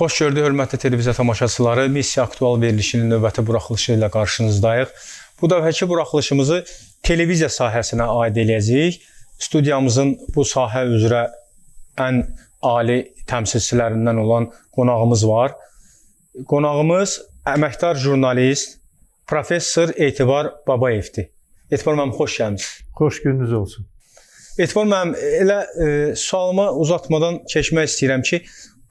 Xoş gördük, hörmətli televiziya tamaşaçıları. Missiya Aktual verilişinin növbəti buraxılışı ilə qarşınızdayıq. Bu dəfəki buraxılışımızı televiziya sahəsinə aid eləyəcəyik. Studiyamızın bu sahə üzrə ən ali təmsilçilərindən olan qonağımız var. Qonağımız əməkdar jurnalist, professor Etibar Babayevdir. Etibar müəllim, xoş gəlmisiniz. Xoş gününüz olsun. Etibar müəllim, elə sualıma uzatmadan keçmək istəyirəm ki,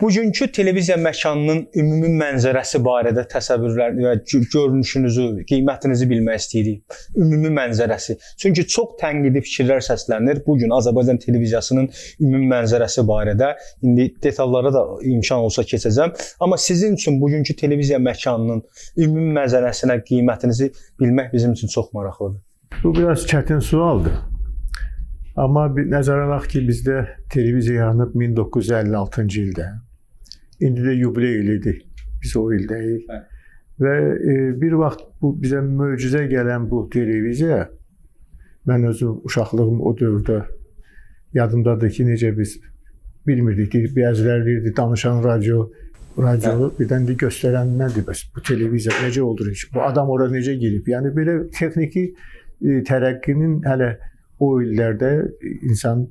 bugünkü televiziya məkanının ümumi mənzərəsi barədə təsəvvürlər və görünüşünüzü, qiymətinizi bilmək istəyirik. Ümumi mənzərəsi. Çünki çox tənqidi fikirlər səslənir. Bugün Azərbaycan televiziyasının ümumi mənzərəsi barədə indi detallara da imkan olsa keçəcəm. Amma sizin üçün bugünkü televiziya məkanının ümumi mənzərəsinə qiymətinizi bilmək bizim üçün çox maraqlıdır. Bu biraz çətin sualdır. Amma bir nəzərə alaq ki, bizdə televiziya yaranıb 1956-cı ildə. İndi də yubiley ilidir. Biz o ildəyik. Və bir vaxt bu bizə möcüzə gələn bu televiziya, mən özüm uşaqlığım o dövrdə yadımdadır ki, necə biz bilmirdik. Bəziləri deyirdi, danışan radio, birdən də göstərən nədir bəs? Bu televiziya necə olur? Bu adam ora necə girib? Yəni belə texniki tərəqqinin hələ o illərdə insan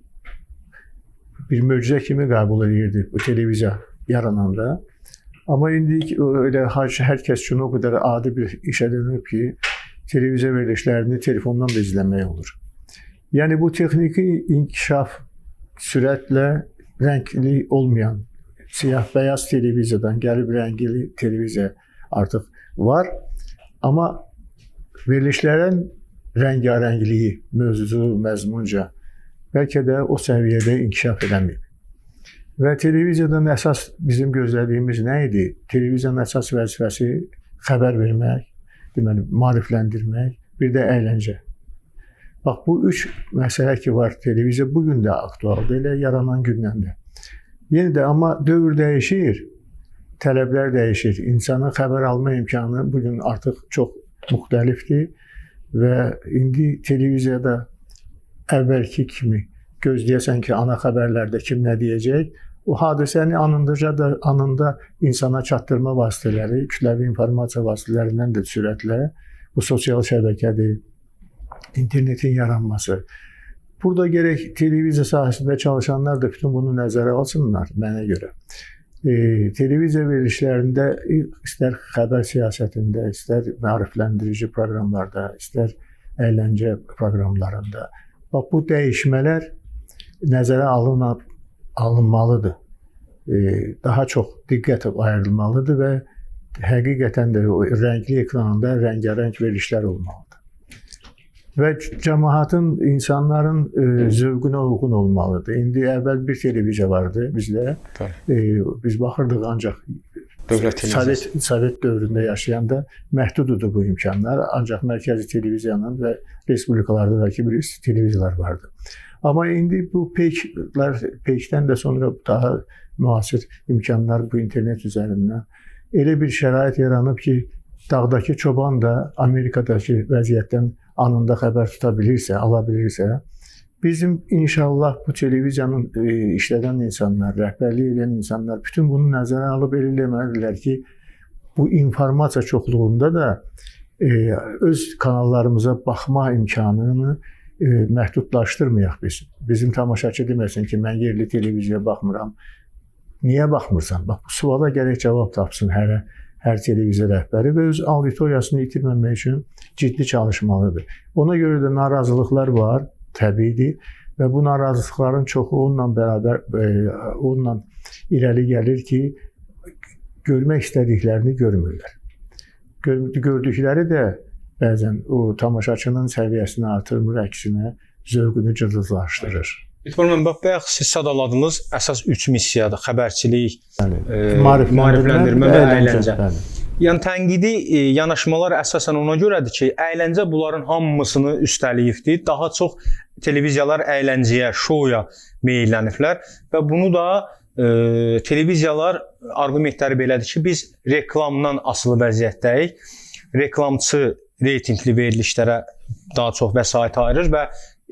bir möcüzə kimi qəbul edirdi bu televiziya yarananda. Amma indi öyle hər kəs üçün o qədər adi bir işə dönüb ki, televiziya verilişlərini telefondan da izləmək olur. Yəni bu texniki inkişaf sürətlə rəngli olmayan, siyah-bəyaz televiziyadan gəlib rəngli televiziya artıq var. Amma verilişlərin rəngarəngliyi, mövzucu, məzmunca bəlkə də o səviyyədə inkişaf edəməyib. Və televiziyadan əsas bizim gözlədiyimiz nə idi? Televiziyanın əsas vəzifəsi xəbər vermək, deməli, maarifləndirmək, bir də əyləncə. Bax, bu üç məsələ ki var, televiziya bugün də aktualdır, elə yaranan gündən də. Yenə də, amma dövr dəyişir, tələblər dəyişir. İnsanın xəbər alma imkanı bugün artıq çox müxtəlifdir və indi televiziyada əvvəlki kimi gözləyəsən ki, ana xəbərlərdə kim nə deyəcək, o hadisəni anında insana çatdırma vasitələri, kütləvi informasiya vasitələrindən də sürətlə, bu sosial şəbəkədir, internetin yaranması. Burada gərək televiziya sahəsində çalışanlar da bütün bunu nəzərə alsınlar, mənə görə. Televiziya verilişlərində, istər xəbər siyasətində, istər maarifləndirici proqramlarda, istər əyləncə proqramlarında, bax, bu dəyişmələr nəzərə alınmalıdır. Daha çox diqqət ayrılmalıdır və həqiqətən də o rəngli ekranında rəngarəng verilişlər olmalıdır. Və cəmaatın, insanların zövqünə uyğun olmalıdır. İndi əvvəl bir televiziya vardı bizdə. Biz baxırdıq ancaq Sovet dövründə yaşayanda məhduddur bu imkanlar. Ancaq mərkəzi televiziyanın və respublikalarda da ki, bir televiziyalar vardı. Amma indi bu peykdən də sonra daha müasir imkanlar bu internet üzərindən elə bir şərait yaranıb ki, dağdakı çoban da Amerikadakı vəziyyətdən anında xəbər tuta bilirsə, ala bilirsə, bizim inşallah bu televiziyanın işlədən insanlar, rəhbərlik edən insanlar bütün bunu nəzərə alıb eləməlidirlər ki, bu informasiya çoxluğunda da öz kanallarımıza baxma imkanını məhdudlaşdırmayaq biz. Bizim tamaşaçı deməsin ki, mən yerli televiziyaya baxmıram. Niyə baxmırsan? Bax, bu suala gərək cavab tapsın hər televiziya rəhbəri və öz auditoriyasını itirməmək üçün ciddi çalışmalıdır. Ona görə də narazılıqlar var, təbiidir və bu narazılıqların çoxu onunla irəli gəlir ki, görmək istədiklərini görmürlər. Gördükləri də bəzən o tamaşaçının səviyyəsini artırmır, əksinə zövqünü cızızlaşdırır. Etibar müəllim, bayaq siz sadaladınız, əsas 3 missiyadır: xəbərçilik, maarifləndirmə və əyləncə. Yəni tənqidi yanaşmalar əsasən ona görədir ki, əyləncə bunların hamısını üstəliyibdir. Daha çox televiziyalar əyləncəyə, şouya meylləniblər və bunu da televiziyalar arqumentləri belədir ki, biz reklamdan asılı vəziyyətdəyik. Reklamçı reytinqli verilişlərə daha çox vəsait ayırır və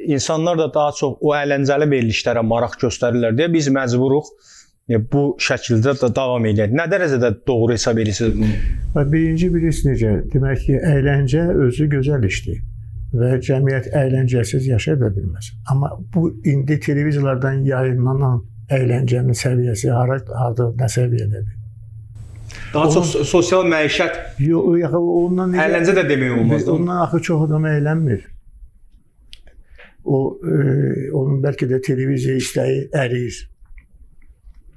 insanlar da daha çox o əyləncəli verilişlərə maraq göstərirlər deyə biz məcburuq bu şəkildə də davam edir. Nə dərəcədə doğru hesab edirsiniz bunu? Birinci birisi necə? Demək ki, əyləncə özü gözəl işdir və cəmiyyət əyləncəsiz yaşaya da bilməz. Amma bu indi televiziyalardan yayınlanan əyləncenin səviyyəsi harda, nə səviyyədədir? Daha çox sosial məişət, ondan əyləncə də demək olmaz. Ondan axı çox adam əylənmir. Onun bəlkə də televiziya istəyi əriyir.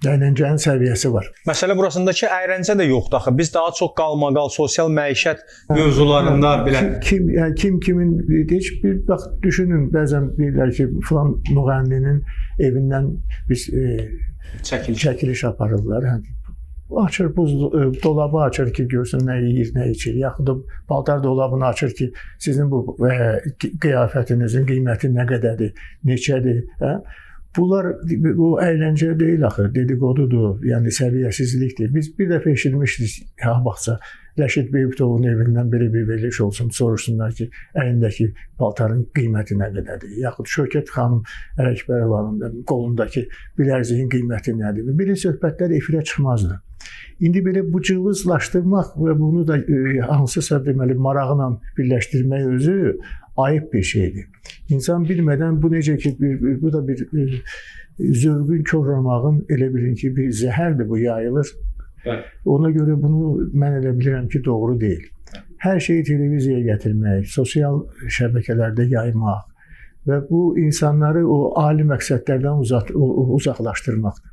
Əyləncənin səviyyəsi var. Məsələ burasındakı əyləncə də yoxdur axı. Biz daha çox qalmaqal, sosial məişət mövzularında belə. Kimin heç bir bax düşünün, bəzən deyirlər ki, filan müğənninin evindən biz çəkiliş aparırlar. Açır dolabı açır ki, görsün nə yeyir, nə içir. Yaxud da paltar dolabını açır ki, sizin bu qiyafətinizin qiyməti nə qədərdir, neçədir, hə? Bunlar bu əyləncə deyil axı, dedikodudur, yəni səviyyəsizlikdir. Biz bir dəfə eşitmişdik, baxsa Rəşid Beybutovun evindən belə bir veriliş olsun, soruşsunlar ki, əlindəki paltarın qiyməti nə qədərdir? Yaxud Şökət xanım Ələkbərovanın qolundakı bilərziyin qiyməti nədir? Belə söhbətlər efirə çıxmazdı. İndi belə bu cılızlaşdırmaq və bunu da hansısa deməli marağla birləşdirmək özü ayıb bir şeydir. İnsan bilmədən bu necə ki, bu da bir zövqün korlamağın elə bilin ki, bir zəhərdir, bu yayılır. Ona görə bunu mən elə bilirəm ki, doğru deyil. Hər şeyi televiziyaya gətirmək, sosial şəbəkələrdə yaymaq və bu insanları o ali məqsədlərdən uzaqlaşdırmaqdır.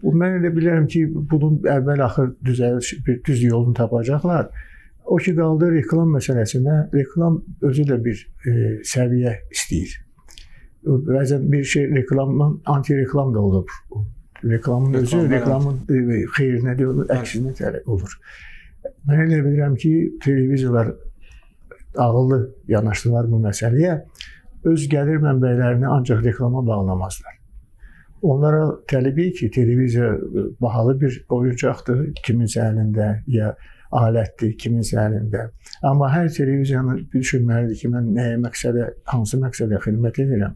Mən elə bilirəm ki, bunun əvvəl-axır bir düz yolunu tapacaqlar. O ki, qaldı reklam məsələsinə, reklam özü də bir səviyyə istəyir. Bəzən bir şey reklamdan anti-reklam da olur. Reklamın özü, reklamın xeyrinə deyil, əksinə olur. Mən elə bilirəm ki, televiziyalar ağıllı yanaşdılar bu məsələyə, öz gəlir mənbələrini ancaq reklama bağlamazlar. Onlara tələbi ki, televiziya bahalı bir oyuncaqdır, kiminsə əlində, ya alətdir, kiminsə əlində. Amma hər televiziyanı düşünməlidir ki, mən nəyə məqsədə, hansı məqsədə xidmət edirəm,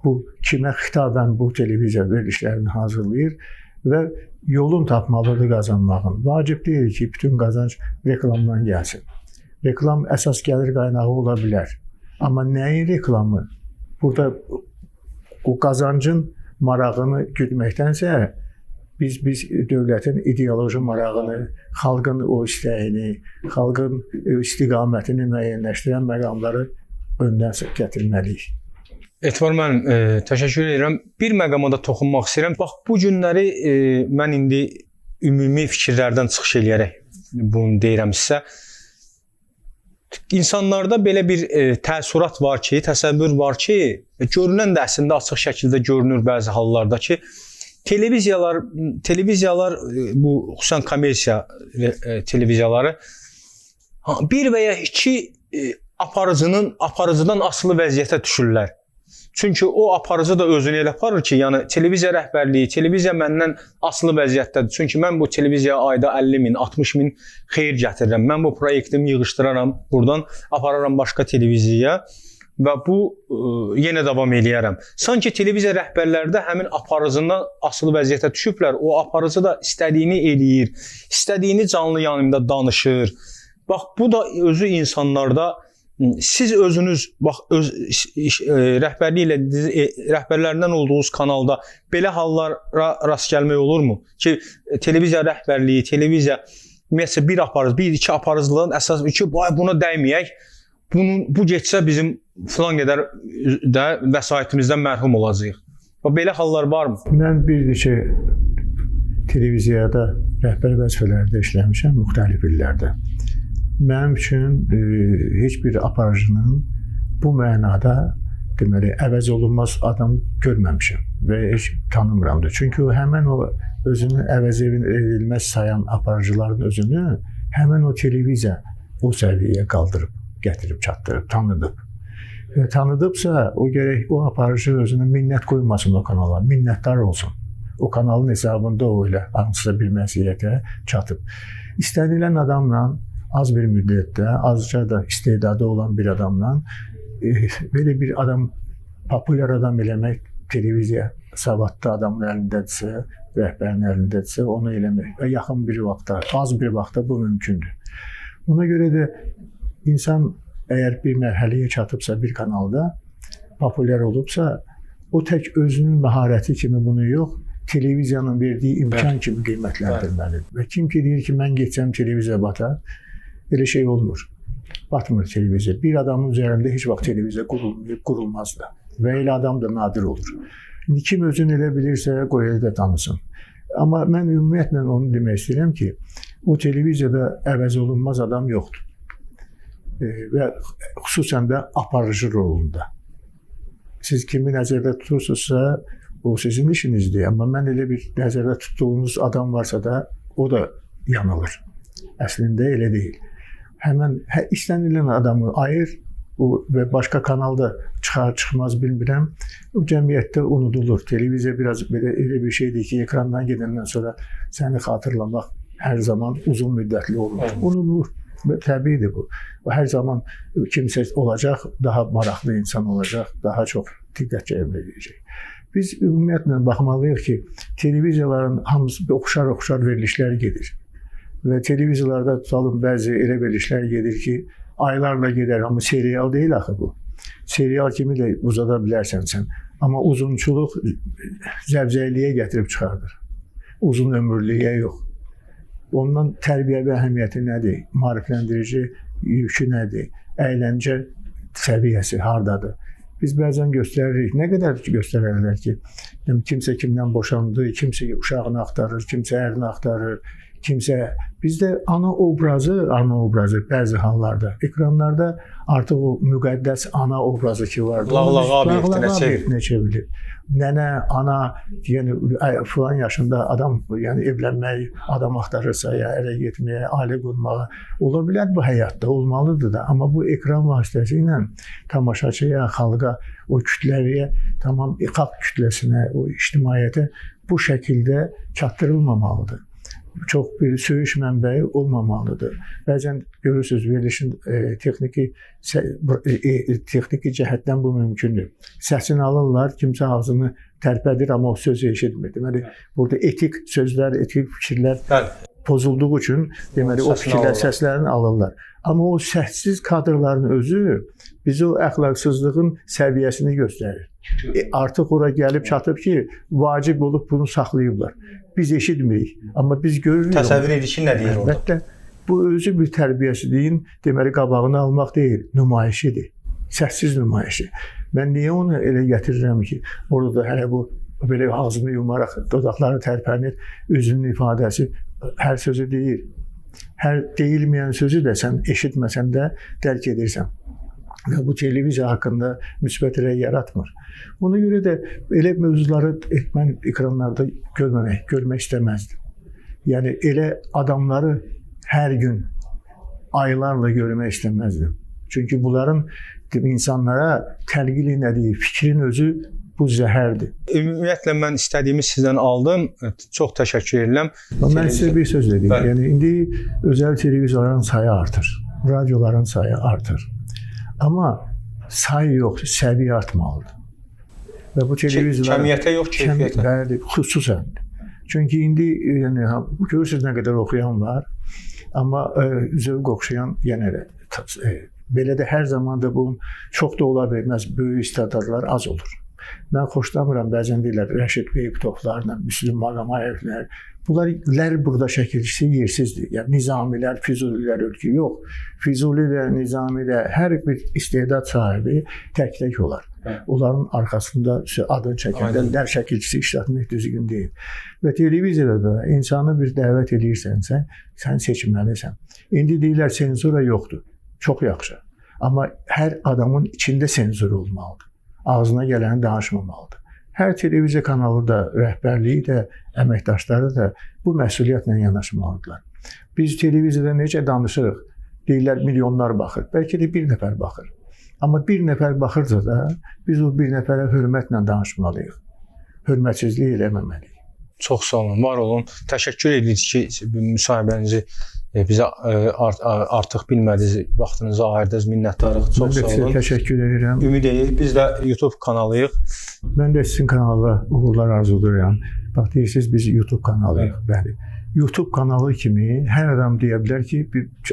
bu kimə xitabən bu televiziya verilişlərini hazırlayır və yolun tapmalıdır qazanmağın. Vacib deyil ki, bütün qazanc reklamdan gəlsin. Reklam əsas gəlir qaynağı ola bilər. Amma nəyin reklamı? Burada o qazancın marağını güdməkdənsə biz dövlətin ideoloji marağını, xalqın o istəyini, xalqın istiqamətini müəyyənləşdirən məqamları öndən gətirməliyik. Etibar müəllim, təşəkkür edirəm. Bir məqama da toxunmaq istəyirəm. Bax, bu günləri mən indi ümumi fikirlərdən çıxış eləyərək bunu deyirəm sizə. İnsanlarda belə bir təəssürat var ki, təsəvvür var ki, görünən də əslində açıq şəkildə görünür bəzi hallarda ki, televiziyalar bu xüsusən kommersiya televiziyaları bir və ya iki aparıcıdan asılı vəziyyətə düşürlər. Çünki o aparıcı da özünü elə aparır ki, yəni televiziya rəhbərliyi, televiziya məndən asılı vəziyyətdədir. Çünki mən bu televiziyaya ayda 50 min, 60 min xeyir gətirirəm. Mən bu proyektimi yığışdıraram, buradan apararam başqa televiziyaya və bu yenə davam eləyərəm. Sanki televiziya rəhbərləri də həmin aparıcından asılı vəziyyətə düşüblər. O aparıcı da istədiyini eləyir, istədiyini canlı yayımda danışır. Bax, bu da özü insanlarda siz özünüz bax öz rəhbərlərindən olduğunuz kanalda belə hallara rast gəlmək olurmu ki, televiziya rəhbərliyi, televiziya ümumiyyətlə bir aparıcı, bir iki aparıcılığın əsas ki, buna dəyməyək, bu getsə bizim filan qədər də vəsaitimizdən məhrum olacağıq. Belə hallar varmı? Mən bir neçə televiziyada rəhbər vəzifələrdə işləmişəm müxtəlif illərdə. Mənim üçün heç bir aparıcının bu mənada deməli əvəz olunmaz adam görməmişəm və heç tanımıram da. Çünki o həmin o özünü əvəz edilməz sayan aparıcıların özünü həmin o televiziya o səviyyəyə qaldırıb, gətirib çatdırıb, tanıdıb. Və tanıdıbsa o gərək o aparıcı özünə minnət qoymasın o kanala, minnətdar olsun. O kanalın hesabında o ilə hansısa bir məziyyətə çatıb. İstənilən adamla az bir müddətdə, azca da istedadı olan bir adamla belə bir adam, populyar adam eləmək televiziya savadlı adamın əlindədirsə, rəhbərin əlindədirsə, onu eləmək və yaxın bir vaxtda, az bir vaxtda bu mümkündür. Ona görə də insan əgər bir mərhələyə çatıbsa bir kanalda, populyar olubsa, o tək özünün məharəti kimi bunu yox, televiziyanın verdiyi imkan kimi qiymətləndirməlidir. Və kim ki deyir ki, mən geçsəm televiziya batar, elə şey olmur. Batmır televiziya. Bir adamın üzərində heç vaxt televiziya qurulmaz da. Və elə adam da nadir olur. İndi kim özünü elə bilirsə, qoy elə də tanısın. Amma mən ümumiyyətlə onu demək istəyirəm ki, o televiziyada əvəz olunmaz adam yoxdur. Və xüsusən də aparıcı rolunda. Siz kimi nəzərdə tutursunuzsa, o sizin işinizdir. Amma mən elə bir nəzərdə tutduğunuz adam varsa da, o da yanılır. Əslində elə deyil. Həmən istənilən adamı ayır və başqa kanalda çıxar-çıxmaz bilmirəm. O cəmiyyətdə unudulur. Televiziya biraz belə elə bir şeydir ki, ekrandan gedəndən sonra səni xatırlamaq hər zaman uzun müddətli olmur. Unudulur. Təbiidir bu. Hər zaman kimsə olacaq, daha maraqlı insan olacaq, daha çox diqqət cəlb edəcək. Biz ümumiyyətlə baxmalıyıq ki, televiziyaların hamısı oxşar verilişlər gedir. Və televiziyalarda tutalım bəzi elə verilişlər gedir ki, aylarla gedər, amma serial deyil axı bu. Serial kimi də uzada bilərsən sən. Amma uzunçuluq zəvzəkliyə gətirib çıxardır. Uzun ömürlüyə yox. Ondan tərbiyəvi əhəmiyyəti nədir? Maarifləndirici yükü nədir? Əyləncə səviyyəsi hardadır? Biz bəzən göstəririk. Nə qədər göstərərlər ki, kimsə kimdən boşandı, kimsə uşağını axtarır, kimsə ərini axtarır, kimsə... Bizdə ana obrazı bəzi hallarda, ekranlarda artıq o müqəddəs ana obrazı ki vardır. Lağlağa obyektinə çevrilir. Nənə, ana, yəni filan yaşında adam evlənmək, adam axtarırsa, ya ərə getməyə, ailə qurmağa ola bilər bu həyatda, olmalıdır da. Amma bu ekran vasitəsilə tamaşaçıya, xalqa, o kütləviyə, tamam xalq kütləsinə, o ictimaiyyətə bu şəkildə çatdırılmamalıdır. Çox bir söyüş mənbəyi olmamalıdır. Bəzən görürsünüz, verilişin texniki cəhətdən bu mümkündür. Səsini alırlar, kimsə ağzını tərpədir, amma o sözü eşitmir. Deməli, burada etik sözlər, etik fikirlər pozulduğu üçün, deməli, o fikirlər, səslərini alırlar. Amma o səssiz kadrların özü bizi o əxlaqsızlığın səviyyəsini göstərir. Artıq ora gəlib çatıb ki, vacib olub bunu saxlayıblar. Biz eşitmirik, amma biz görürük. Təsəvvür edirik ki, nə deyir orada? Əlbəttə, bu özü bir tərbiyəsizliyin, deməli, qabağını almaq deyil, nümayişidir. Səssiz nümayişi. Mən niyə onu elə gətirirəm ki, orada da hələ bu belə ağzını yumaraq, dodaqları tərpənir, üzünün ifadəsi hər sözü deyil. Hər deyilməyən sözü də sən eşitməsən də dərk edirsən. Və bu televiziya haqqında müsbət rəy yaratmır. Ona görə də elə mövzuları mən ekranlarda görmək istəməzdim. Yəni elə adamları hər gün, aylarla görmək istəməzdim. Çünki bunların insanlara təlqin elədiyi fikrin özü bu zəhərdir. Ümumiyyətlə mən istədiyimi sizdən aldım. Çox təşəkkür edirəm. Mən sizə bir söz dedim. Yəni indi özəl televiziyaların sayı artır. Radioların sayı artır. Amma sayı yox, səviyyə artmalıdır. Və bu televiziyalar kəmiyyətə yox, keyfiyyətə. Bəli, xüsusən. Çünki indi yəni görürsüz nə qədər oxuyan var, amma zövq oxşayan yenə də belə də hər zaman da bu çox da ola bilməz, böyük istedadlar az olur. Mən xoşlamıram, bəzən deyirlər Rəşid Beybutovlarla, Müslüm Maqamayevlər. Bunlar burada şəkilçisi yersizdir. Yəni Nizamilər, Füzulilər ölkü yox. Füzuli də, Nizami də hər bir istedad sahibi tək-tək olar. Onların arxasında adını çəkəndənlər şəkilçisi işlətmək düzgün deyil. Və televiziyada da insanı bir dəvət edirsənsə, sən seçməlisən. İndi deyirlər senzura yoxdur. Çox yaxşı. Amma hər adamın içində senzur olmalıdır. Ağzına gələni danışmamalıdır. Hər televiziya kanalı da, rəhbərliyi də, əməkdaşları da bu məsuliyyətlə yanaşmalıdırlar. Biz televiziyada necə danışırıq? Deyirlər milyonlar baxır. Bəlkə də bir nəfər baxır. Amma bir nəfər baxırsa da biz o bir nəfərə hörmətlə danışmalıyıq. Hörmətsizlik eləməməliyik. Çox sağ olun, var olun. Təşəkkür edirik ki, müsahibənizi Bizə artıq bilmədiniz, vaxtınızı ayırdınız, minnətdarıq. Çox sağ olun. Təşəkkür edirəm. Ümid edirik. Biz də YouTube kanalıyıq. Mən də sizin kanala uğurlar arzulayıram. Bax, deyirsiniz biz YouTube kanalıyıq. Bəli. YouTube kanalı kimi hər adam deyə bilər ki,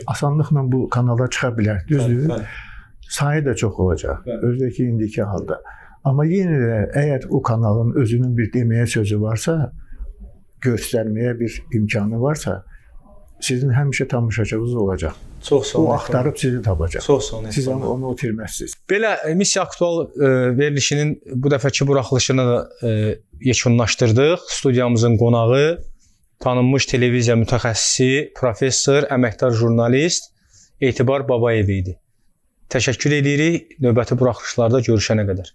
asanlıqla bu kanala çıxa bilər. Düzdür? Sayı da çox olacaq. Özdəki indiki halda. Amma yenə də əgər o kanalın özünün bir deməyə sözü varsa, göstərməyə bir imkanı varsa, sizin həmişə tamaşaçınız olacaq. Çox sağ olun. O axtarıb sizi tapacaq. Çox sağ olun. Siz onu itirməzsiniz. Belə Missiya Aktual verilişinin bu dəfəki buraxılışını da yekunlaşdırdıq. Studiyamızın qonağı tanınmış televiziya mütəxəssisi, professor, əməkdar jurnalist Etibar Babayev idi. Təşəkkür edirik. Növbəti buraxılışlarda görüşənə qədər.